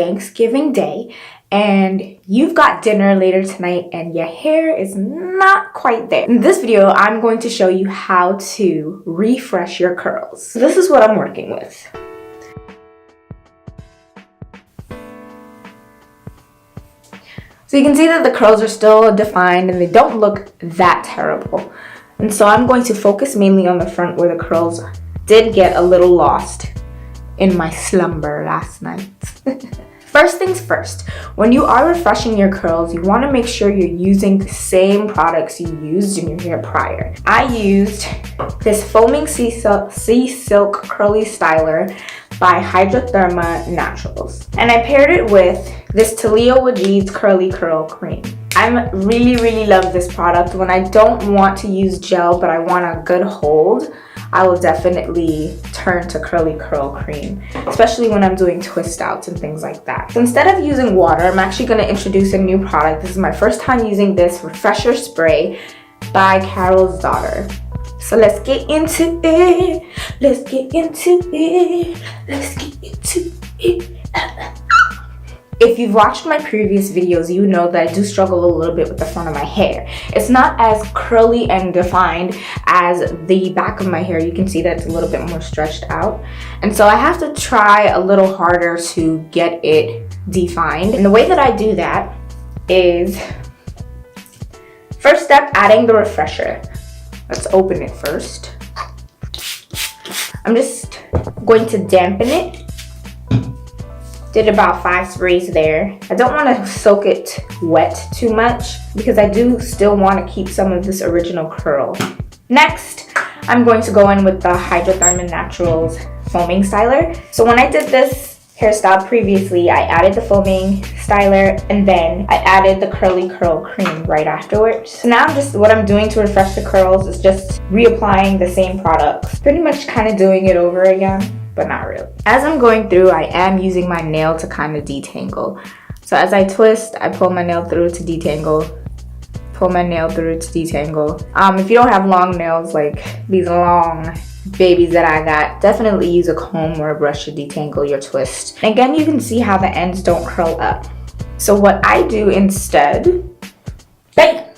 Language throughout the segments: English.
Thanksgiving Day and you've got dinner later tonight and your hair is not quite there. In this video, I'm going to show you how to refresh your curls. So this is what I'm working with. So you can see that the curls are still defined and they don't look that terrible. And so I'm going to focus mainly on the front where the curls did get a little lost in my slumber last night. First things first, when you are refreshing your curls, you want to make sure you're using the same products you used in your hair prior. I used this Foaming Sea Silk Curly Styler by Hydrotherma Naturals. And I paired it with this Talio Wajids Curly Curl Cream. I really love this product. When I don't want to use gel but I want a good hold, I will definitely turn to Curly Curl Cream, especially when I'm doing twist outs and things like that. So instead of using water, I'm actually going to introduce a new product. This is my first time using this refresher spray by Carol's Daughter. So let's get into it. Let's get into it. Let's get into it. If you've watched my previous videos, you know that I do struggle a little bit with the front of my hair. It's not as curly and defined as the back of my hair. You can see that it's a little bit more stretched out. And so I have to try a little harder to get it defined. And the way that I do that is, first step, adding the refresher. Let's open it first. I'm just going to dampen it. Did about 5 sprays there. I don't want to soak it wet too much because I do still want to keep some of this original curl. Next, I'm going to go in with the Hydrotherma Naturals Foaming Styler. So when I did this hairstyle previously, I added the foaming styler and then I added the Curly Curl Cream right afterwards. So now what I'm doing to refresh the curls is just reapplying the same products. Pretty much kind of doing it over again, but not really. As I'm going through, I am using my nail to kind of detangle. So as I twist, I pull my nail through to detangle, pull my nail through to detangle. If you don't have long nails like these long babies that I got, definitely use a comb or a brush to detangle your twist. And again, you can see how the ends don't curl up. So what I do instead, bam,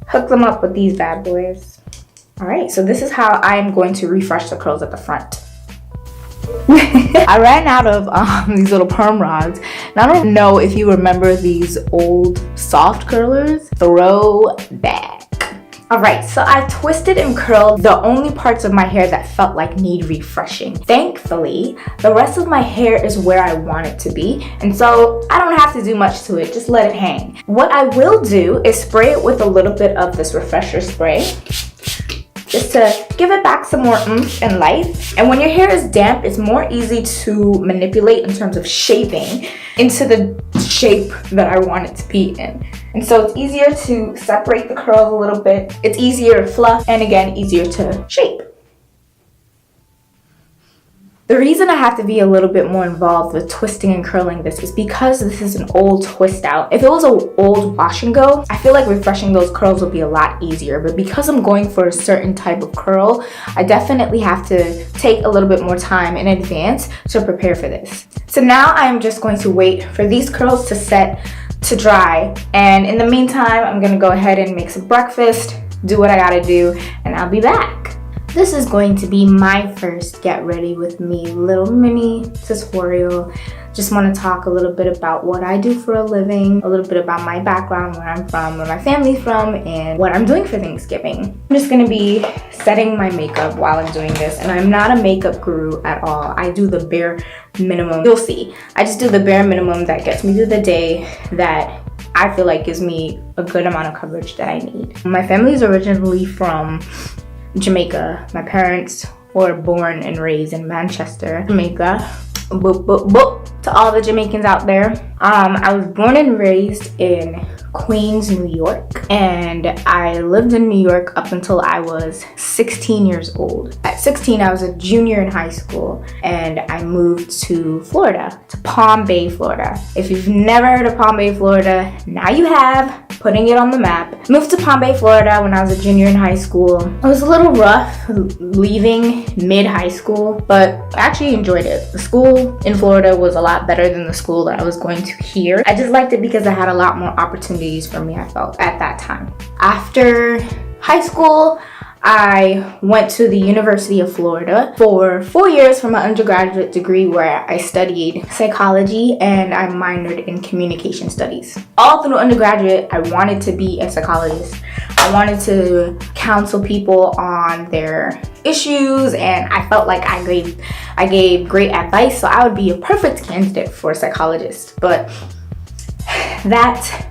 hook them up with these bad boys. All right, so this is how I am going to refresh the curls at the front. I ran out of these little perm rods, and I don't know if you remember these old soft curlers. Throw back. All right, so I twisted and curled the only parts of my hair that felt like need refreshing. Thankfully, the rest of my hair is where I want it to be, and so I don't have to do much to it, just let it hang. What I will do is spray it with a little bit of this refresher spray, just to give it back some more oomph and life. And when your hair is damp, it's more easy to manipulate in terms of shaping into the shape that I want it to be in. And so it's easier to separate the curls a little bit. It's easier to fluff, and again, easier to shape. The reason I have to be a little bit more involved with twisting and curling this is because this is an old twist out. If it was an old wash and go, I feel like refreshing those curls would be a lot easier. But because I'm going for a certain type of curl, I definitely have to take a little bit more time in advance to prepare for this. So now I'm just going to wait for these curls to set to dry. And in the meantime, I'm gonna go ahead and make some breakfast, do what I gotta do, and I'll be back. This is going to be my first get ready with me little mini tutorial. Just want to talk a little bit about what I do for a living, a little bit about my background, where I'm from, where my family's from, and what I'm doing for Thanksgiving. I'm just gonna be setting my makeup while I'm doing this, and I'm not a makeup guru at all. I do the bare minimum. You'll see. I just do the bare minimum that gets me through the day, that I feel like gives me a good amount of coverage that I need. My family is originally from Jamaica. My parents were born and raised in Manchester, Jamaica. Boop, boop, boop to all the Jamaicans out there. I was born and raised in Queens, New York, and I lived in New York up until I was 16 years old. At 16, I was a junior in high school, and I moved to Florida, to Palm Bay, Florida. If you've never heard of Palm Bay, Florida, now you have. Putting it on the map. Moved to Palm Bay, Florida when I was a junior in high school. It was a little rough leaving mid-high school, but I actually enjoyed it. The school in Florida was a lot better than the school that I was going to here. I just liked it because I had a lot more opportunities for me, I felt, at that time. After high school, I went to the University of Florida for 4 years for my undergraduate degree, where I studied psychology and I minored in communication studies. All through undergraduate, I wanted to be a psychologist. I wanted to counsel people on their issues, and I felt like I gave great advice, so I would be a perfect candidate for a psychologist. But that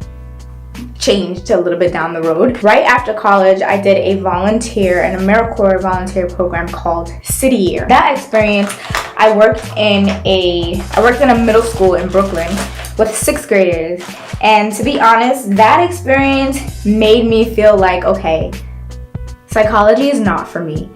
changed a little bit down the road. Right after college, I did an AmeriCorps volunteer program called City Year. That experience, I worked in a middle school in Brooklyn with sixth graders, and to be honest, that experience made me feel like, okay, psychology is not for me.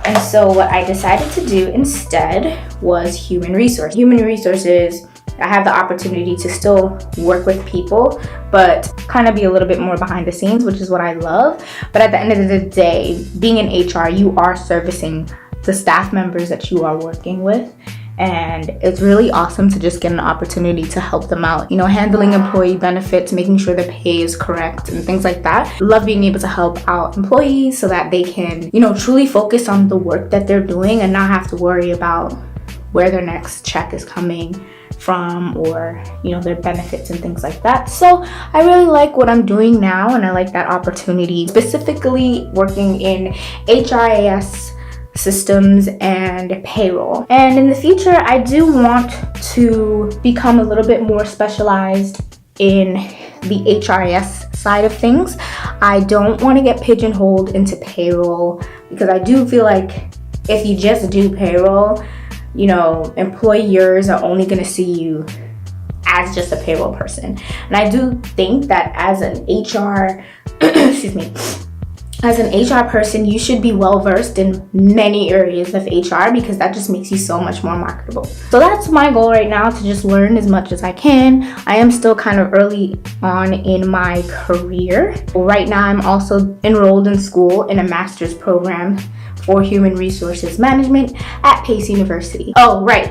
And so what I decided to do instead was human resources. Human resources, I have the opportunity to still work with people, but kind of be a little bit more behind the scenes, which is what I love. But at the end of the day, being in HR, you are servicing the staff members that you are working with. And it's really awesome to just get an opportunity to help them out. You know, handling employee benefits, making sure their pay is correct and things like that. Love being able to help out employees so that they can, you know, truly focus on the work that they're doing and not have to worry about where their next check is coming from, or, you know, their benefits and things like that. So I really like what I'm doing now, and I like that opportunity, specifically working in HRIS systems and payroll. And in the future, I do want to become a little bit more specialized in the HRIS side of things. I don't want to get pigeonholed into payroll, because I do feel like if you just do payroll, you know, employers are only going to see you as just a payroll person. And I do think that as an HR, as an HR person, you should be well versed in many areas of HR, because that just makes you so much more marketable. So that's my goal right now, to just learn as much as I can. I am still kind of early on in my career. Right now, I'm also enrolled in school in a master's program for human resources management at Pace University. Oh, right.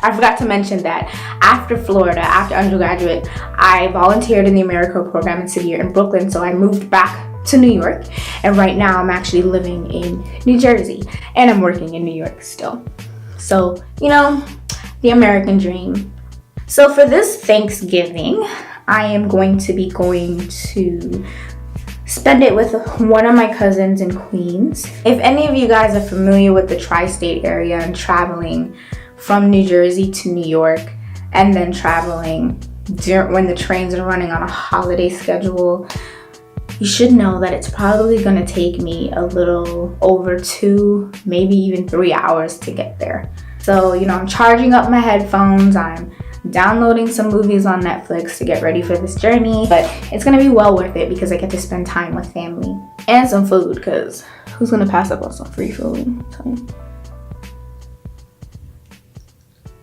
I forgot to mention that after Florida, after undergraduate, I volunteered in the AmeriCorps program in City Year in Brooklyn. So I moved back to New York, and right now I'm actually living in New Jersey, and I'm working in New York still. So, you know, the American dream. So for this Thanksgiving, I am going to be going to spend it with one of my cousins in Queens. If any of you guys are familiar with the tri-state area and traveling from New Jersey to New York, and then traveling when the trains are running on a holiday schedule, you should know that it's probably gonna take me a little over 2, maybe even 3 hours to get there. So, you know, I'm charging up my headphones, I'm downloading some movies on Netflix to get ready for this journey, but it's gonna be well worth it because I get to spend time with family and some food, because who's gonna pass up on some free food? So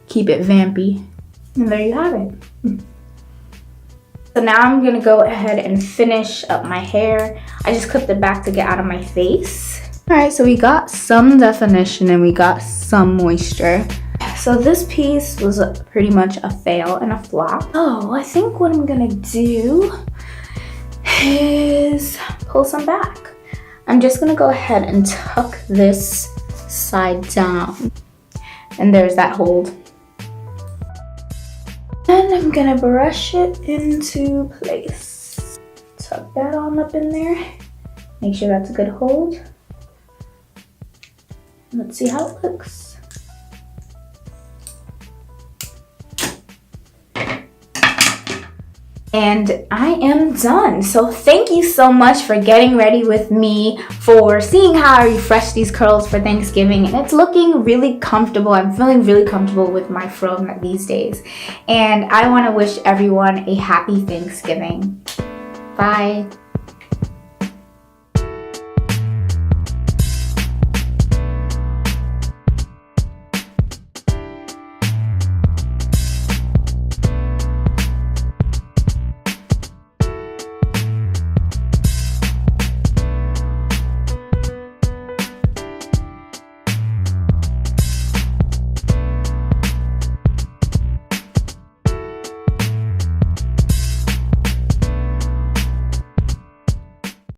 keep it vampy, and there you have it. So now I'm gonna go ahead and finish up my hair. I just clipped it back to get out of my face. All right, so we got some definition and we got some moisture. So this piece was pretty much a fail and a flop. Oh, I think what I'm gonna do is pull some back. I'm just gonna go ahead and tuck this side down. And there's that hold. And I'm gonna brush it into place. Tuck that on up in there. Make sure that's a good hold. Let's see how it looks. And I am done. So thank you so much for getting ready with me, for seeing how I refresh these curls for Thanksgiving. And it's looking really comfortable. I'm feeling really comfortable with my fro these days. And I want to wish everyone a happy Thanksgiving. Bye.